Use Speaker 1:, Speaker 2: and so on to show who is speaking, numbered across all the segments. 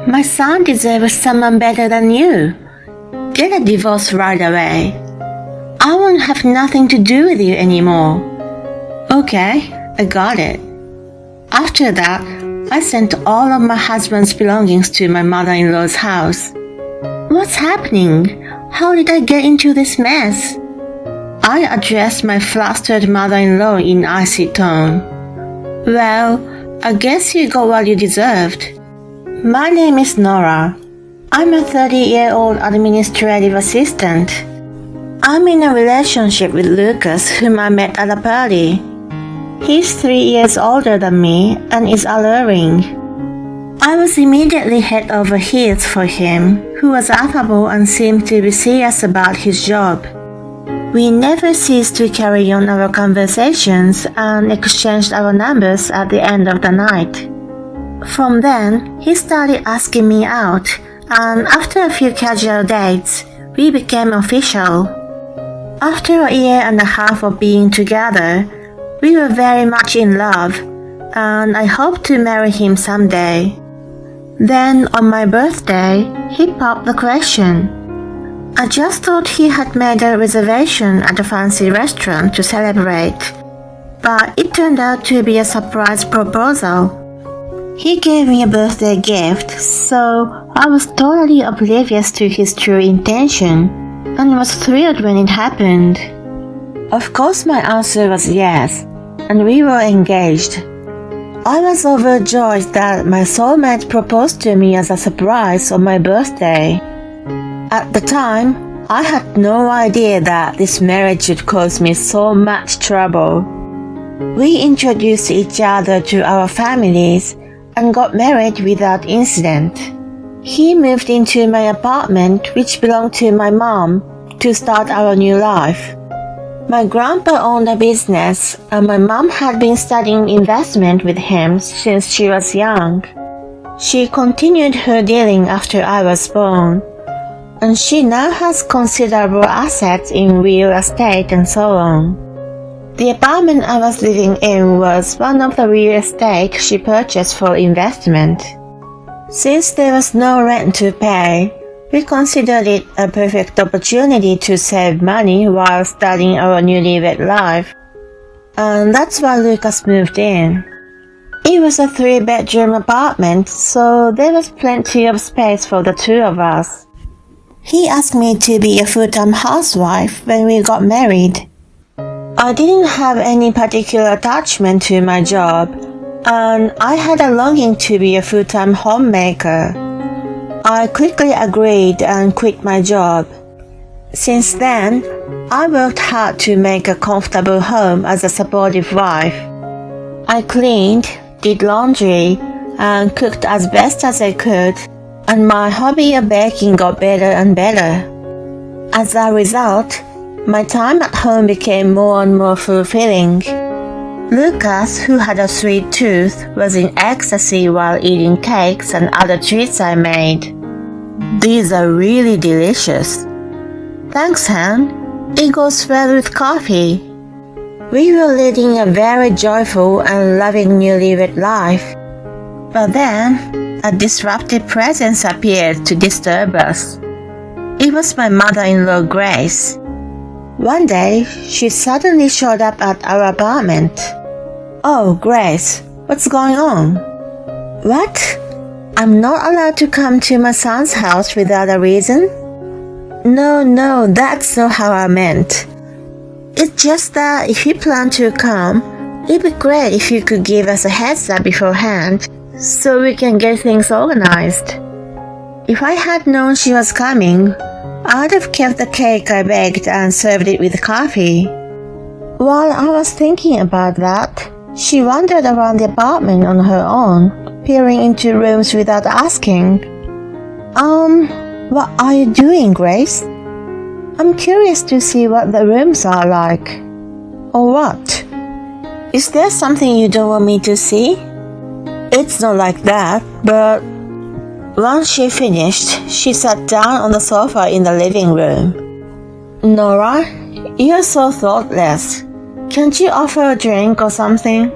Speaker 1: My son deserves someone better than you. Get a divorce right away. I won't have nothing to do with you anymore. Okay, I got it. After that, I sent all of my husband's belongings to my mother-in-law's house. What's happening? How did I get into this mess? I addressed my flustered mother-in-law in icy tone. Well, I guess you got what you deserved. My name is Nora. I'm a 30-year-old administrative assistant. I'm in a relationship with Lucas, whom I met at a party. He's 3 years older than me and is alluring. I was immediately head over heels for him, who was affable and seemed to be serious about his job. We never ceased to carry on our conversations and exchanged our numbers at the end of the night. From then, he started asking me out, and after a few casual dates, we became official. After a year and a half of being together, we were very much in love, and I hoped to marry him someday. Then, on my birthday, he popped the question. I just thought he had made a reservation at a fancy restaurant to celebrate, but it turned out to be a surprise proposal. He gave me a birthday gift, so I was totally oblivious to his true intention and was thrilled when it happened. Of course, my answer was yes, and we were engaged. I was overjoyed that my soulmate proposed to me as a surprise on my birthday. At the time, I had no idea that this marriage would cause me so much trouble. We introduced each other to our families and got married without incident. He moved into my apartment, which belonged to my mom, to start our new life. My grandpa owned a business, and my mom had been studying investment with him since she was young. She continued her dealing after I was born, and she now has considerable assets in real estate and so on. The apartment I was living in was one of the real estate she purchased for investment. Since there was no rent to pay, we considered it a perfect opportunity to save money while starting our newlywed life. And that's why Lucas moved in. It was a 3-bedroom apartment, so there was plenty of space for the two of us. He asked me to be a full-time housewife when we got married. I didn't have any particular attachment to my job, and I had a longing to be a full-time homemaker. I quickly agreed and quit my job. Since then, I worked hard to make a comfortable home as a supportive wife. I cleaned, did laundry, and cooked as best as I could, and my hobby of baking got better and better. As a result, my time at home became more and more fulfilling. Lucas, who had a sweet tooth, was in ecstasy while eating cakes and other treats I made. These are really delicious. Thanks, Han. It goes well with coffee. We were leading a very joyful and loving newlywed life. But then, a disruptive presence appeared to disturb us. It was my mother-in-law, Grace. One day, she suddenly showed up at our apartment. Oh, Grace, what's going on? What? I'm not allowed to come to my son's house without a reason? No, that's not how I meant. It's just that if you plan to come, it'd be great if you could give us a heads up beforehand so we can get things organized. If I had known she was coming, I'd have kept the cake I baked and served it with coffee. While I was thinking about that, she wandered around the apartment on her own, peering into rooms without asking. What are you doing, Grace? I'm curious to see what the rooms are like. Or what? Is there something you don't want me to see? It's not like that, but... Once she finished, she sat down on the sofa in the living room. Nora, you're so thoughtless. Can't you offer a drink or something?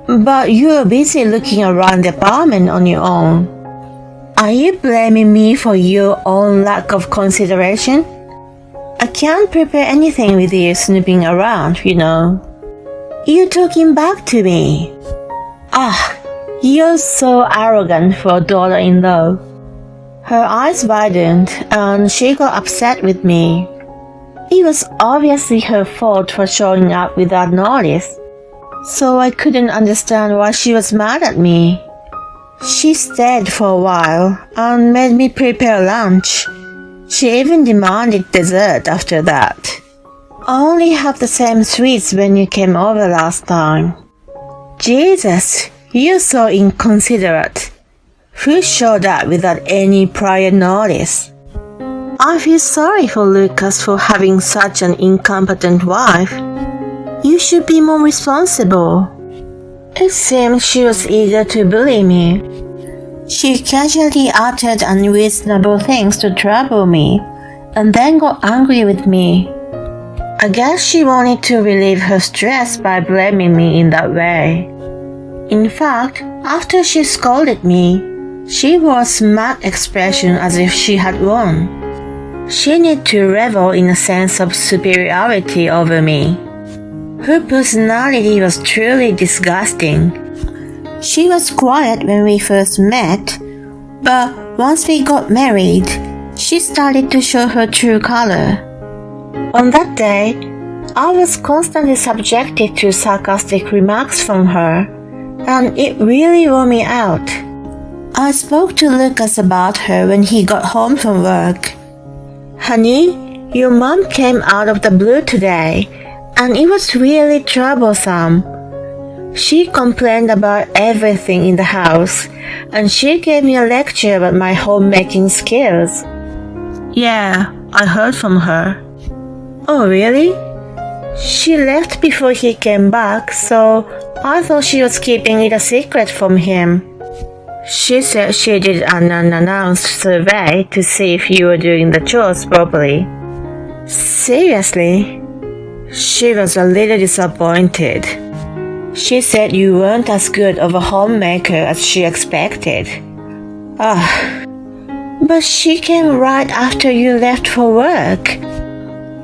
Speaker 1: But you're busy looking around the apartment on your own. Are you blaming me for your own lack of consideration? I can't prepare anything with you snooping around, you know. You're talking back to me. Ah, you're so arrogant for a daughter-in-law. Her eyes widened and she got upset with me. It was obviously her fault for showing up without notice, so I couldn't understand why she was mad at me. She stayed for a while and made me prepare lunch. She even demanded dessert after that. I only have the same sweets when you came over last time. Jesus, you're so inconsiderate. Who showed up without any prior notice? I feel sorry for Lucas for having such an incompetent wife. You should be more responsible. It seemed she was eager to bully me. She casually uttered unreasonable things to trouble me, and then got angry with me. I guess she wanted to relieve her stress by blaming me in that way. In fact, after she scolded me, she wore a smug expression as if she had won. She needed to revel in a sense of superiority over me. Her personality was truly disgusting. She was quiet when we first met, but once we got married, she started to show her true color. On that day, I was constantly subjected to sarcastic remarks from her, and it really wore me out. I spoke to Lucas about her when he got home from work. Honey, your mom came out of the blue today, and it was really troublesome. She complained about everything in the house, and she gave me a lecture about my homemaking skills. Yeah, I heard from her. Oh, really? She left before he came back, so I thought she was keeping it a secret from him. She said she did an unannounced survey to see if you were doing the chores properly. Seriously? She was a little disappointed. She said you weren't as good of a homemaker as she expected. But she came right after you left for work.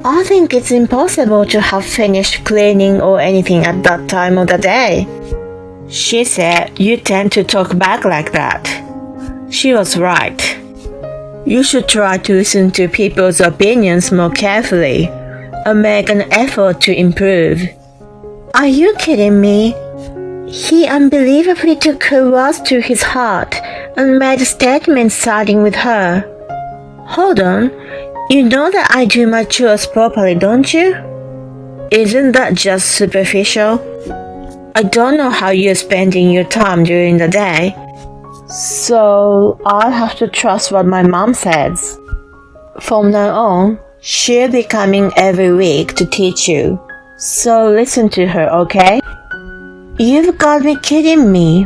Speaker 1: I think it's impossible to have finished cleaning or anything at that time of the day. She said you tend to talk back like that. She was right. You should try to listen to people's opinions more carefully and make an effort to improve. Are you kidding me? He unbelievably took her words to his heart and made a statement siding with her. Hold on, you know that I do my chores properly, don't you? Isn't that just superficial? I don't know how you're spending your time during the day, so I'll have to trust what my mom says. From now on, she'll be coming every week to teach you, so listen to her, okay? You've got to be kidding me.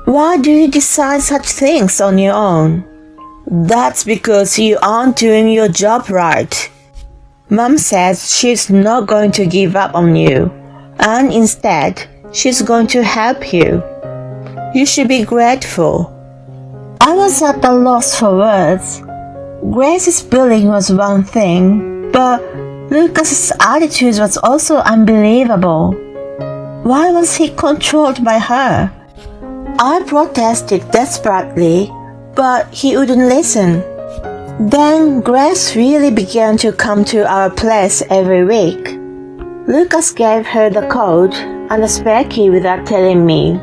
Speaker 1: Why do you decide such things on your own? That's because you aren't doing your job right. Mom says she's not going to give up on you, and instead, she's going to help you. You should be grateful. I was at a loss for words. Grace's bullying was one thing, but Lucas's attitude was also unbelievable. Why was he controlled by her? I protested desperately, but he wouldn't listen. Then Grace really began to come to our place every week. Lucas gave her the code and a spare key without telling me,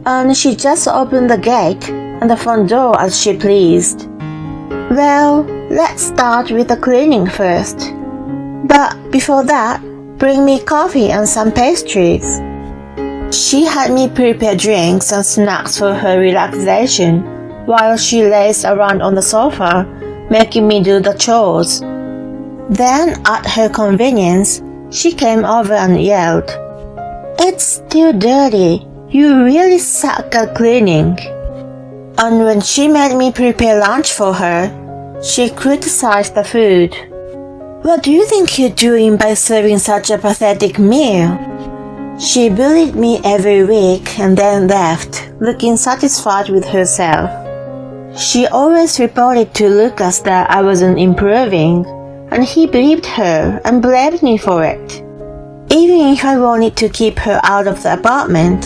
Speaker 1: and she just opened the gate and the front door as she pleased. Well, let's start with the cleaning first. But before that, bring me coffee and some pastries. She had me prepare drinks and snacks for her relaxation while she lazed around on the sofa, making me do the chores. Then, at her convenience, she came over and yelled, "It's still dirty. You really suck at cleaning." And when she made me prepare lunch for her, she criticized the food. "What do you think you're doing by serving such a pathetic meal?" She bullied me every week and then left, looking satisfied with herself. She always reported to Lucas that I wasn't improving, and he believed her and blamed me for it. Even if I wanted to keep her out of the apartment,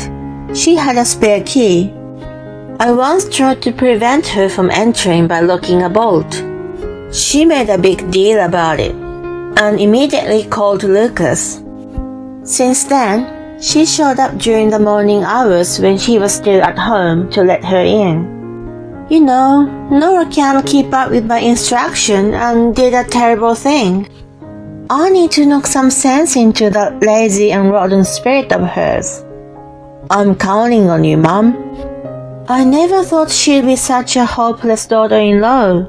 Speaker 1: she had a spare key. I once tried to prevent her from entering by locking a bolt. She made a big deal about it and immediately called Lucas. Since then, she showed up during the morning hours when he was still at home to let her in. You know, Nora can't keep up with my instruction and did a terrible thing. I need to knock some sense into that lazy and rotten spirit of hers. I'm counting on you, Mom. I never thought she'd be such a hopeless daughter-in-law.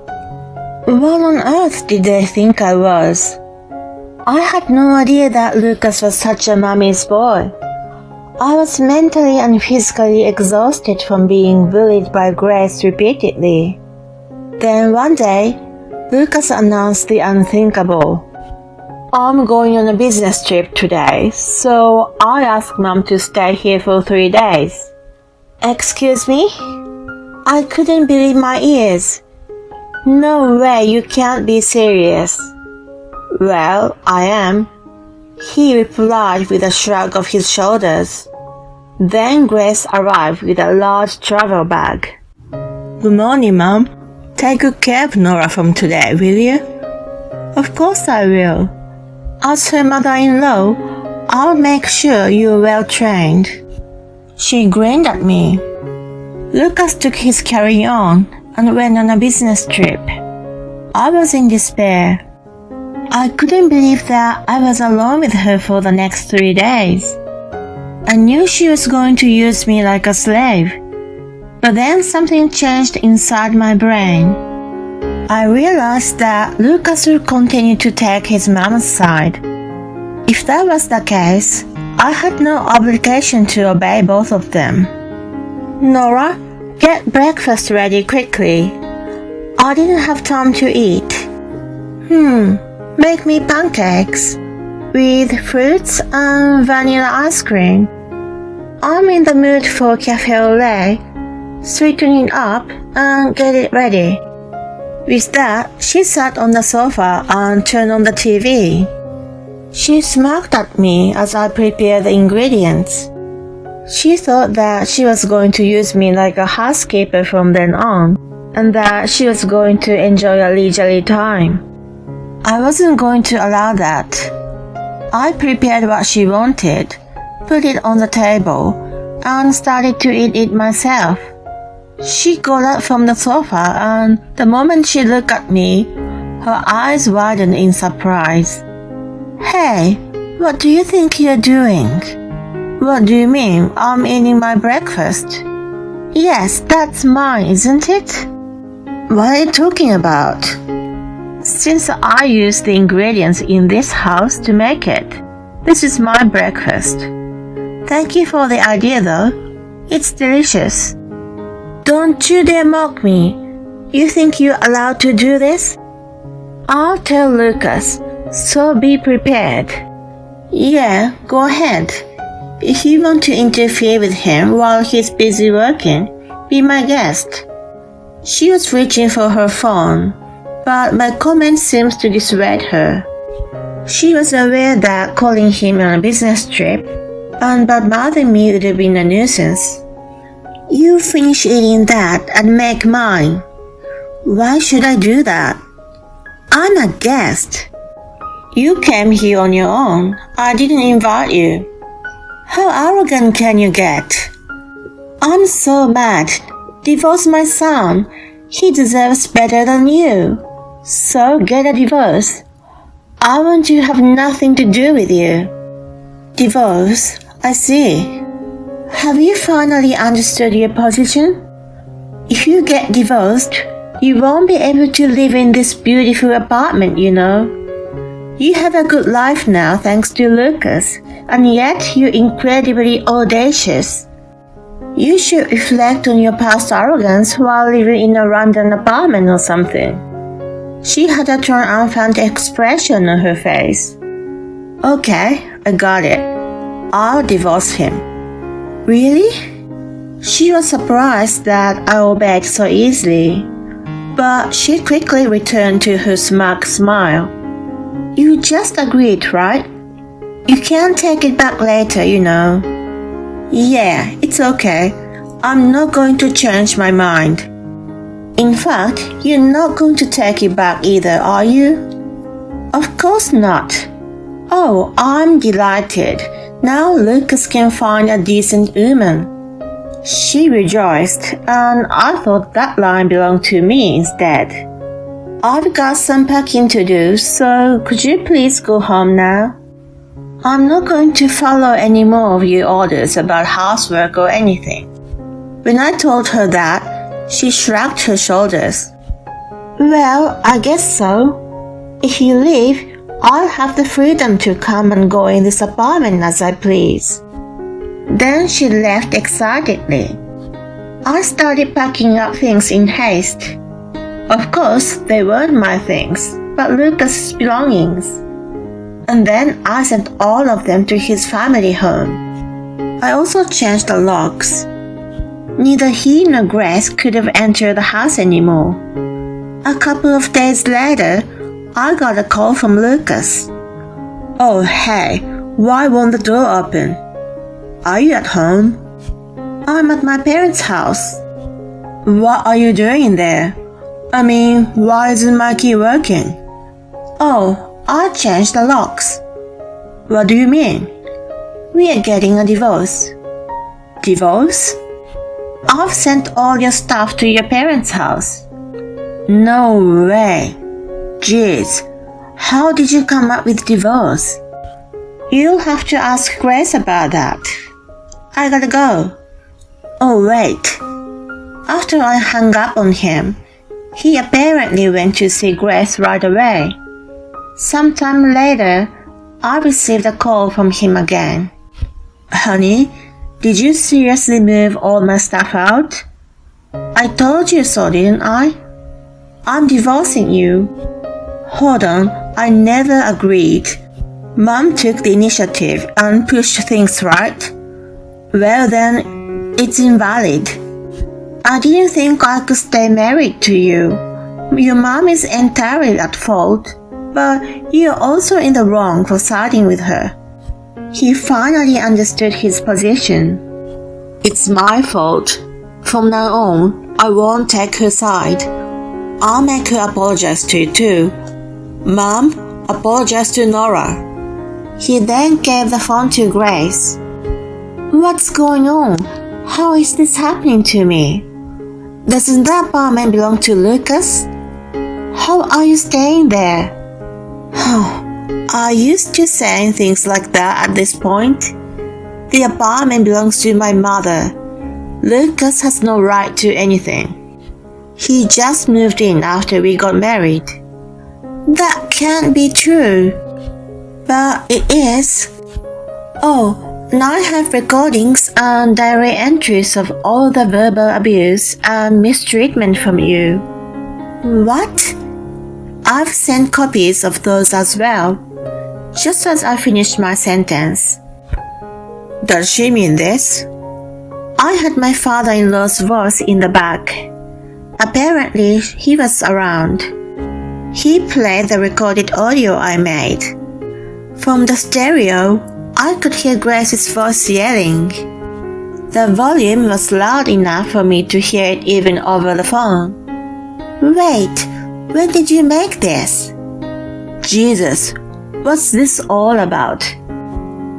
Speaker 1: What on earth did they think I was? I had no idea that Lucas was such a mommy's boy. I was mentally and physically exhausted from being bullied by Grace repeatedly. Then one day, Lucas announced the unthinkable. I'm going on a business trip today, so I asked Mom to stay here for 3 days. Excuse me? I couldn't believe my ears. No way, you can't be serious. Well, I am, he replied with a shrug of his shoulders. Then Grace arrived with a large travel bag. Good morning, Mom. Take good care of Nora from today, will you? Of course I will. As her mother-in-law, I'll make sure you're well trained. She grinned at me. Lucas took his carry-on and went on a business trip. I was in despair. I couldn't believe that I was alone with her for the next 3 days. I knew she was going to use me like a slave. But then something changed inside my brain. I realized that Lucas would continue to take his mom's side. If that was the case, I had no obligation to obey both of them. Nora, get breakfast ready quickly. I didn't have time to eat. Make me pancakes with fruits and vanilla ice cream. I'm in the mood for cafe au lait. Sweeten it up and get it ready. With that, she sat on the sofa and turned on the TV. She smirked at me as I prepared the ingredients. She thought that she was going to use me like a housekeeper from then on, and that she was going to enjoy a leisurely time. I wasn't going to allow that. I prepared what she wanted, put it on the table, and started to eat it myself. She got up from the sofa, and the moment she looked at me, her eyes widened in surprise. Hey, what do you think you're doing? What do you mean, I'm eating my breakfast? Yes, that's mine, isn't it? What are you talking about? Since I used the ingredients in this house to make it, this is my breakfast. Thank you for the idea though. It's delicious. Don't you dare mock me. You think you're allowed to do this? I'll tell Lucas, so be prepared. Yeah, go ahead. If you want to interfere with him while he's busy working, be my guest. She was reaching for her phone, but my comment seems to dissuade her. She was aware that calling him on a business trip and bad-mouthing me would have been a nuisance. You finish eating that and make mine. Why should I do that? I'm a guest. You came here on your own. I didn't invite you. How arrogant can you get? I'm so mad. Divorce my son. He deserves better than you. So get a divorce. I want to have nothing to do with you. Divorce? I see. Have you finally understood your position? If you get divorced, you won't be able to live in this beautiful apartment, you know. You have a good life now thanks to Lucas, and yet you're incredibly audacious. You should reflect on your past arrogance while living in a random apartment or something. She had a triumphant expression on her face. Okay, I got it. I'll divorce him. Really? She was surprised that I obeyed so easily. But she quickly returned to her smug smile. You just agreed, right? You can't take it back later, you know. Yeah, it's okay. I'm not going to change my mind. In fact, you're not going to take it back either, are you? Of course not. Oh, I'm delighted. Now Lucas can find a decent woman. She rejoiced, and I thought that line belonged to me instead. I've got some packing to do, so could you please go home now? I'm not going to follow any more of your orders about housework or anything. When I told her that, she shrugged her shoulders. Well, I guess so. If you leave, I'll have the freedom to come and go in this apartment as I please. Then she left excitedly. I started packing up things in haste. Of course, they weren't my things, but Lucas's belongings. And then I sent all of them to his family home. I also changed the locks. Neither he nor Grace could have entered the house anymore. A couple of days later, I got a call from Lucas. Oh, hey, why won't the door open? Are you at home? I'm at my parents' house. What are you doing there? I mean, why isn't my key working? Oh, I changed the locks. What do you mean? We are getting a divorce. Divorce? I've sent all your stuff to your parents' house. No way. Jeez, how did you come up with divorce? You'll have to ask Grace about that. I gotta go. Oh, wait. After I hung up on him, he apparently went to see Grace right away. Sometime later, I received a call from him again. Honey, did you seriously move all my stuff out? I told you so, didn't I? I'm divorcing you. Hold on, I never agreed. Mom took the initiative and pushed things right. Well then, it's invalid. I didn't think I could stay married to you. Your mom is entirely at fault, but you're also in the wrong for siding with her. He finally understood his position. It's my fault. From now on, I won't take her side. I'll make her apologize to you too. Mom, apologize to Nora. He then gave the phone to Grace. What's going on? How is this happening to me? Doesn't the apartment belong to Lucas? How are you staying there? I used to saying things like that at this point. The apartment belongs to my mother. Lucas has no right to anything. He just moved in after we got married. That can't be true. But it is. Oh, now I have recordings and diary entries of all the verbal abuse and mistreatment from you. What? I've sent copies of those as well, just as I finished my sentence. Does she mean this? I had my father-in-law's voice in the back. Apparently, he was around. He played the recorded audio I made. From the stereo, I could hear Grace's voice yelling. The volume was loud enough for me to hear it even over the phone. Wait, when did you make this? Jesus, what's this all about?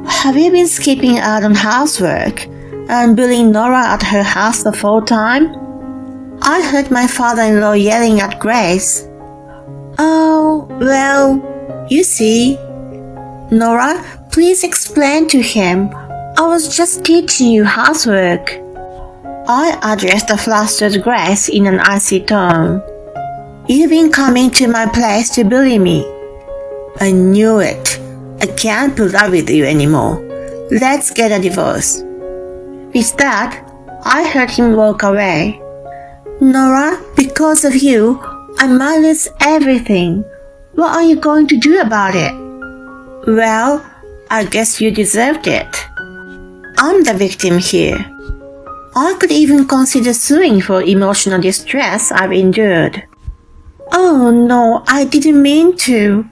Speaker 1: Have you been skipping out on housework and bullying Nora at her house the whole time? I heard my father-in-law yelling at Grace. Oh, well, you see. Nora, please explain to him. I was just teaching you housework. I addressed the flustered Grace in an icy tone. You've been coming to my place to bully me. I knew it. I can't put up with you anymore. Let's get a divorce. With that, I heard him walk away. Nora, because of you, I might lose everything. What are you going to do about it? Well, I guess you deserved it. I'm the victim here. I could even consider suing for emotional distress I've endured. Oh no, I didn't mean to.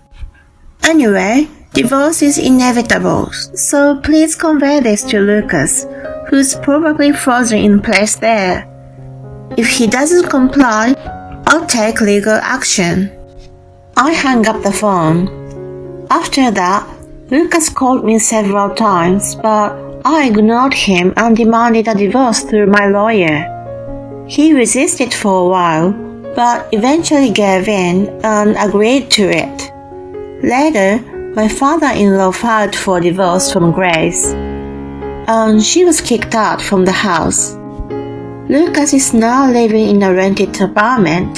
Speaker 1: Anyway, divorce is inevitable, so please convey this to Lucas, who's probably frozen in place there. If he doesn't comply, I'll take legal action. I hung up the phone. After that, Lucas called me several times, but I ignored him and demanded a divorce through my lawyer. He resisted for a while, but eventually gave in and agreed to it. Later, my father-in-law filed for divorce from Grace, and she was kicked out from the house. Lucas is now living in a rented apartment,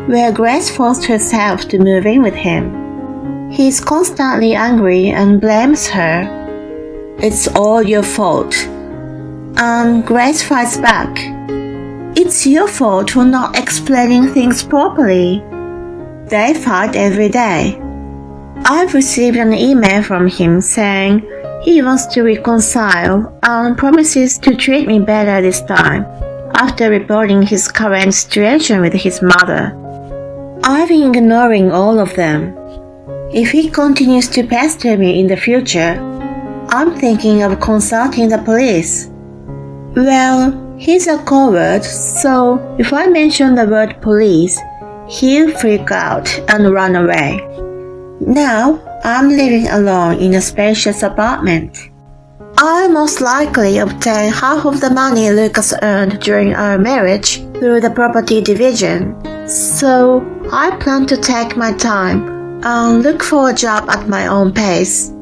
Speaker 1: where Grace forced herself to move in with him. He is constantly angry and blames her. It's all your fault. And Grace fights back. It's your fault for not explaining things properly. They fight every day. I've received an email from him saying he wants to reconcile and promises to treat me better this time, after reporting his current situation with his mother. I've been ignoring all of them. If he continues to pester me in the future, I'm thinking of consulting the police. Well, he's a coward, so if I mention the word police, he'll freak out and run away. Now, I'm living alone in a spacious apartment. I'll most likely obtain half of the money Lucas earned during our marriage through the property division, so I plan to take my time and look for a job at my own pace.